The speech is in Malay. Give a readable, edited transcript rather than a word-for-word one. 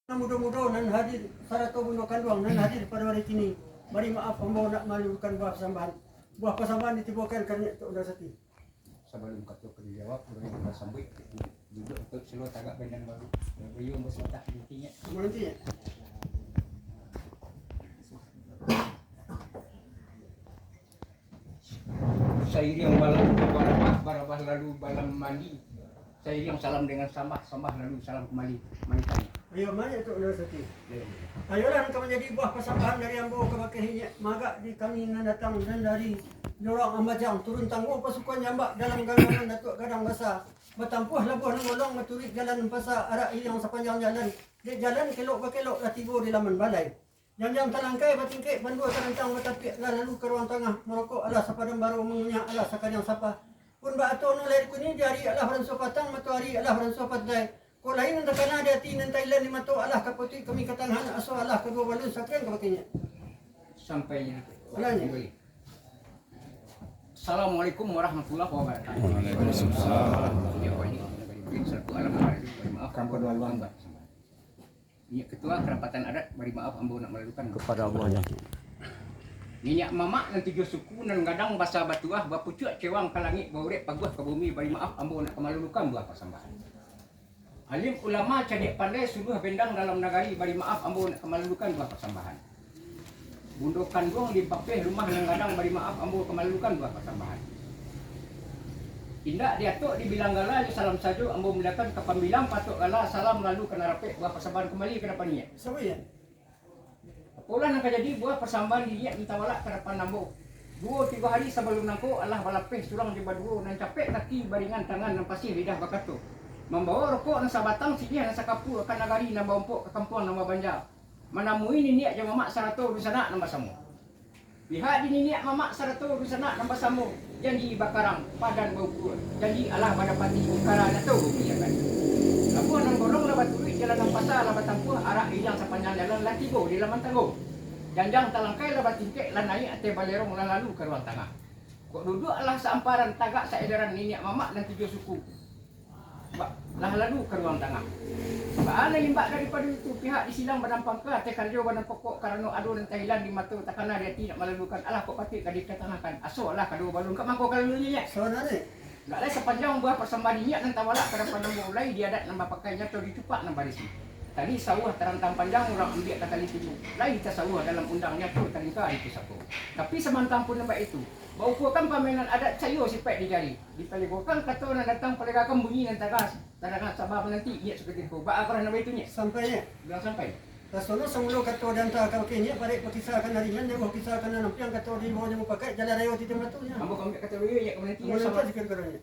Mudah-mudahan nan hadir sarato bunuh kanduang nan hadir pada hari ini. Beri maaf hamba nak malukan buah persambahan. Buah persambahan ditimbulkan kerana itu udah seti. Sebelum kata dijawab, boleh kita sambut duduk untuk seluruh tagak bendang baru. Beriung berselatah intinya. Nantinya. Seiring balam barabah lalu balam mandi. Seiring salam dengan sambah lalu salam kembali manitanya. Ayo mana itu udah seti. Ayolah engkau menjadi buah persambahan dari ambo ke bakihnya. Maka di kami nan datang dan dari Jorang Ambajang turun tangguh pasukan jambak dalam ganggangan Datuk Gadang Basah. Bertampuh labuh nangolong meturik jalan pasar arah hilang sepanjang jalan. Di jalan kelok dah tiba di laman balai. Jam-jam talangkai bertingkik bandua terentang bertapik lalu ke ruang tengah merokok alas sepadam baru mengunyah alas sekadang sapa. Pun ba'ato nolai kuni jari alah ransu patang matahari alah ransu patai. Ko lain nan takana di hati nan Thailand ni mato alah kaputi kami katangan aso alah kedua balun sakian ke bakinya. Sampai Alanya. Assalamualaikum warahmatullahi wabarakatuh. Waalaikumsalam. Ini ketua kerapatan adat beri maaf ambo nak melalukan Kepada Allah. minyak mamak nan tiga suku nan gadang basa batuah bapucuk cewang ke langit baurek paguah ke bumi beri maaf ambo nak kemalukan buah persambahan. Alim ulama cadik pandai suluh bendang dalam nagari beri maaf ambo nak kemalukan buah persambahan. Bundo kandung di papeh rumah nan gadang beri maaf ambo kemalukan buah persambahan. Indak diatuk dibilang gala di salam sajo ambo mendatang ke pambilang patok gala salam lalu kena rapek buah persambahan kembali ke depan niat. Siapa ya? Pola nak jadi buah persambahan di niat mentawalak ke depan ambo. 2-3 hari sebelum nangko Allah balapeh surang di baduo nan capek kaki baringan tangan nan pasir lidah bakato. Membawa rokok nan sabatang sini nan sakapu akan nagari nan baompok ke kampung nama Banjar. Manamui ni niat jang mamak sarato di sana nambah samu. Pihak di niat mamak sarato di sana nambah samu. Janji bakarang padan bau pur. Janji Allah pada pati ukara na tu ya kan. Labuan nang gorong labat duit jalan nang pasar labat tampuh arah hilang sepanjang jalan Latigo di laman tanggung. Janjang talangkai labat tingkek lan naik ate balerong lan lalu ke ruang tengah. Kok duduk Allah seamparan tagak saedaran niat mamak dan 3 suku. Lah lalu ke ruang tengah. Baana limbak daripada itu pihak di silang badampang ke ate karjo badan pokok karena adu dan Thailand di mata takana dia tidak melalukan Allah kok pati ka dikatakan aso lah kadua balun ka mangko kalulunya. Soalnya ni. Enggak lain sepanjang buah persambahan niat nan tawalak ke depan mulai dia adat nambah pakainya atau dicupak nambah risi. Tadi sawah terantang panjang orang ambil kata itu. Lain kita sawah dalam undangnya tu teringka itu satu. Tapi semantang pun nambah itu. Bau kan permainan adat sayo sipek di jari. Dipelegokan kata nak datang pelegakan bunyi nan tagas. Tarangan sabar nanti dia seperti itu. Ba apa nama itunya? Sampainya. Bilang sampai. Rasulullah semula kata dan tak kau kini pada berkisahkan harian dia berkisahkan nampiang kata di bawah dia pakai jalan raya di tempat tu nya. Ambo kami kata dia ya nanti Mana tak jika kerana.